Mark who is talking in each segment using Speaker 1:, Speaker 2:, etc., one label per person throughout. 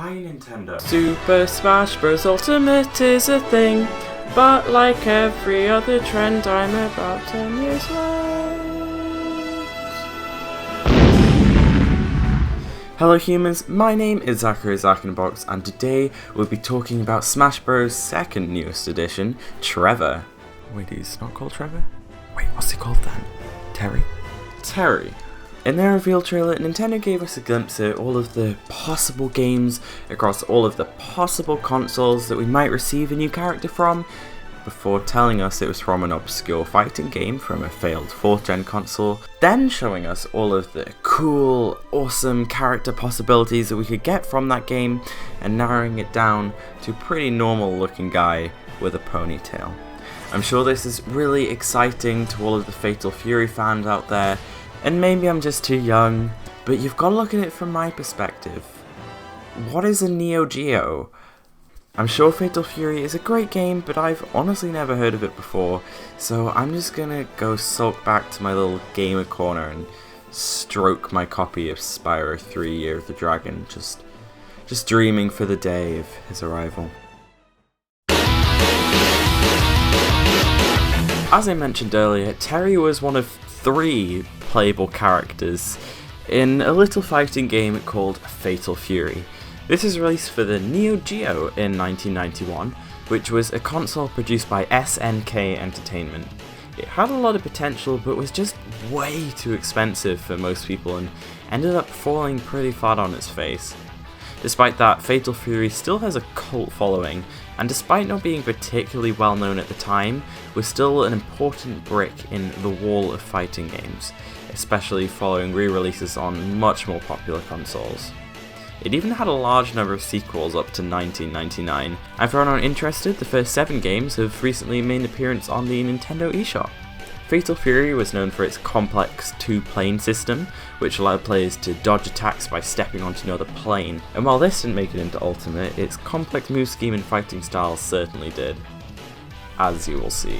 Speaker 1: Hi Nintendo.
Speaker 2: Super Smash Bros. Ultimate is a thing, but like every other trend, I'm about 10 years late. Hello humans, my name is Zachary ZackInTheBox, and today we'll be talking about Smash Bros. Second newest edition, Trevor. Wait, he's not called Trevor? Wait, what's he called then? Terry? Terry. In their reveal trailer, Nintendo gave us a glimpse at all of the possible games across all of the possible consoles that we might receive a new character from, before telling us it was from an obscure fighting game from a failed 4th gen console, then showing us all of the cool, awesome character possibilities that we could get from that game, and narrowing it down to a pretty normal looking guy with a ponytail. I'm sure this is really exciting to all of the Fatal Fury fans out there, and maybe I'm just too young, but you've got to look at it from my perspective. What is a Neo Geo? I'm sure Fatal Fury is a great game, but I've honestly never heard of it before, so I'm just gonna go sulk back to my little gamer corner and stroke my copy of Spyro 3 Year of the Dragon, just dreaming for the day of his arrival. As I mentioned earlier, Terry was one of 3 playable characters in a little fighting game called Fatal Fury. This was released for the Neo Geo in 1991, which was a console produced by SNK Entertainment. It had a lot of potential, but was just way too expensive for most people and ended up falling pretty flat on its face. Despite that, Fatal Fury still has a cult following, and despite not being particularly well known at the time, was still an important brick in the wall of fighting games, especially following re-releases on much more popular consoles. It even had a large number of sequels up to 1999, and for anyone interested, the first 7 games have recently made an appearance on the Nintendo eShop. Fatal Fury was known for its complex 2-plane system, which allowed players to dodge attacks by stepping onto another plane, and while this didn't make it into Ultimate, its complex move scheme and fighting style certainly did, as you will see.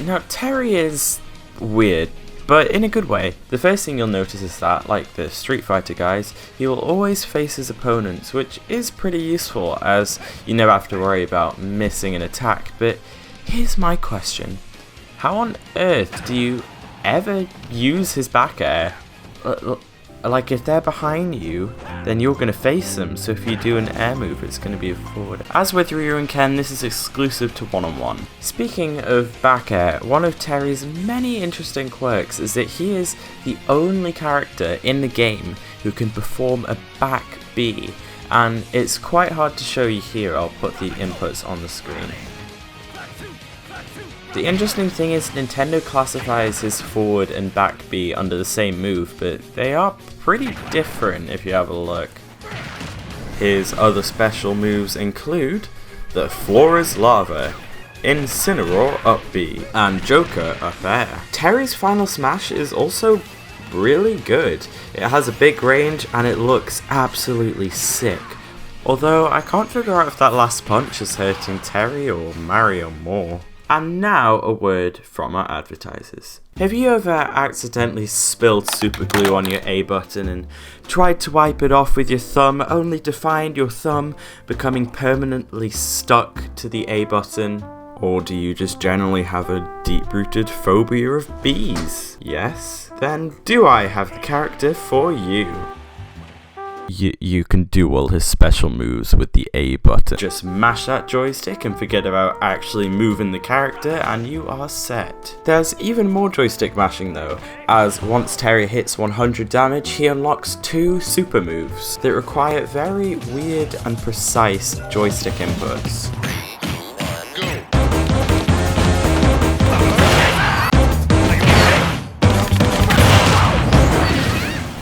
Speaker 2: Now, Terry is weird, but in a good way. The first thing you'll notice is that, like the Street Fighter guys, he will always face his opponents, which is pretty useful as you never have to worry about missing an attack. But here's my question. How on earth do you ever use his back air? Like, if they're behind you, then you're going to face them, so if you do an air move, it's going to be a forward. As with Ryu and Ken, this is exclusive to one-on-one. Speaking of back air, one of Terry's many interesting quirks is that he is the only character in the game who can perform a back B, and it's quite hard to show you here. I'll put the inputs on the screen. The interesting thing is Nintendo classifies his forward and back B under the same move, but they are pretty different if you have a look. His other special moves include the Floor is Lava, Incineroar up B, and Joker up air. Terry's final smash is also really good. It has a big range and it looks absolutely sick. Although I can't figure out if that last punch is hurting Terry or Mario more. And now a word from our advertisers. Have you ever accidentally spilled super glue on your A button and tried to wipe it off with your thumb only to find your thumb becoming permanently stuck to the A button? Or do you just generally have a deep-rooted phobia of bees? Yes? Then do I have the character for you? You can do all his special moves with the A button. Just mash that joystick and forget about actually moving the character and you are set. There's even more joystick mashing though, as once Terry hits 100 damage, he unlocks 2 super moves that require very weird and precise joystick inputs.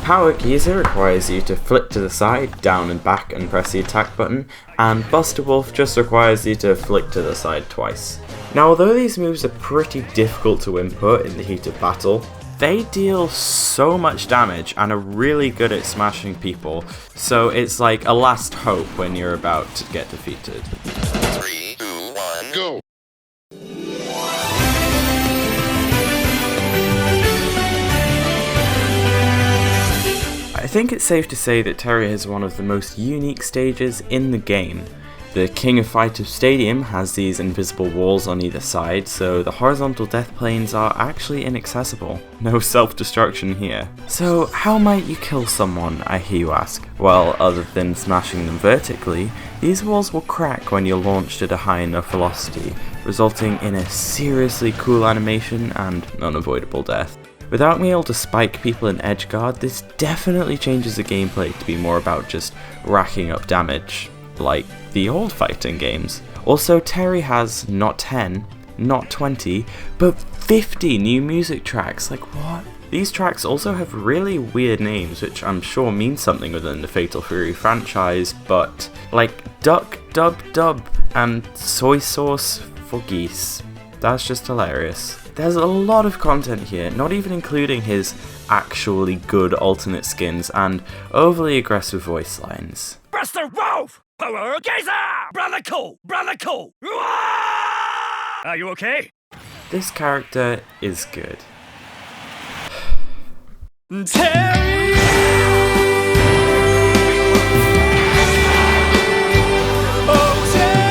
Speaker 2: Power Geyser requires you to flick to the side, down and back and press the attack button, and Buster Wolf just requires you to flick to the side twice. Now although these moves are pretty difficult to input in the heat of battle, they deal so much damage and are really good at smashing people, so it's like a last hope when you're about to get defeated.
Speaker 1: 3, 2, 1, go!
Speaker 2: I think it's safe to say that Terry has one of the most unique stages in the game. The King of Fighters Stadium has these invisible walls on either side, so the horizontal death planes are actually inaccessible. No self-destruction here. So how might you kill someone, I hear you ask? Well, other than smashing them vertically, these walls will crack when you're launched at a high enough velocity, resulting in a seriously cool animation and unavoidable death. Without being able to spike people in edgeguard, this definitely changes the gameplay to be more about just racking up damage, like the old fighting games. Also, Terry has not 10, not 20, but 50 new music tracks. Like, what? These tracks also have really weird names, which I'm sure mean something within the Fatal Fury franchise, but like Duck Dub Dub and Soy Sauce for Geese. That's just hilarious. There's a lot of content here, not even including his actually good alternate skins and overly aggressive voice lines.
Speaker 3: Buster Wolf! Power Gazer! Brother Cool! Brother Cool! Are you okay?
Speaker 2: This character is good.
Speaker 3: Terry! Oh, Terry!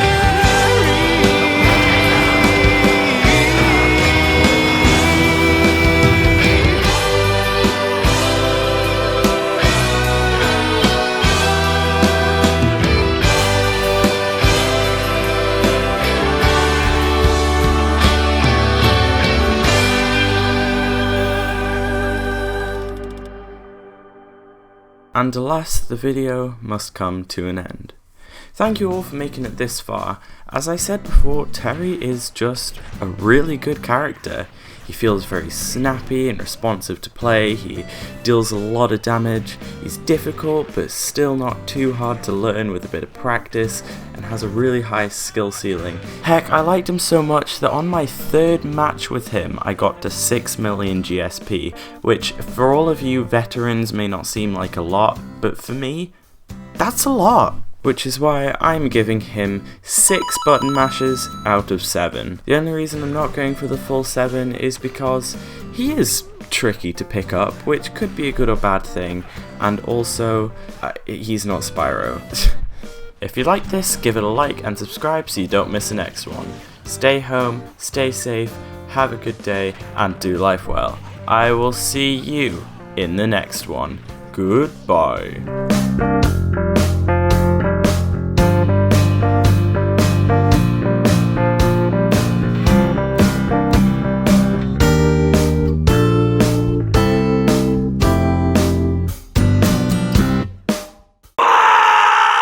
Speaker 2: And alas, the video must come to an end. Thank you all for making it this far. As I said before, Terry is just a really good character. He feels very snappy and responsive to play, he deals a lot of damage, he's difficult but still not too hard to learn with a bit of practice, and has a really high skill ceiling. Heck, I liked him so much that on my third match with him I got to 6 million GSP, which for all of you veterans may not seem like a lot, but for me, that's a lot. Which is why I'm giving him 6 button mashes out of 7. The only reason I'm not going for the full 7 is because he is tricky to pick up, which could be a good or bad thing, and also, he's not Spyro. If you like this, give it a like and subscribe so you don't miss the next one. Stay home, stay safe, have a good day, and do life well. I will see you in the next one. Goodbye.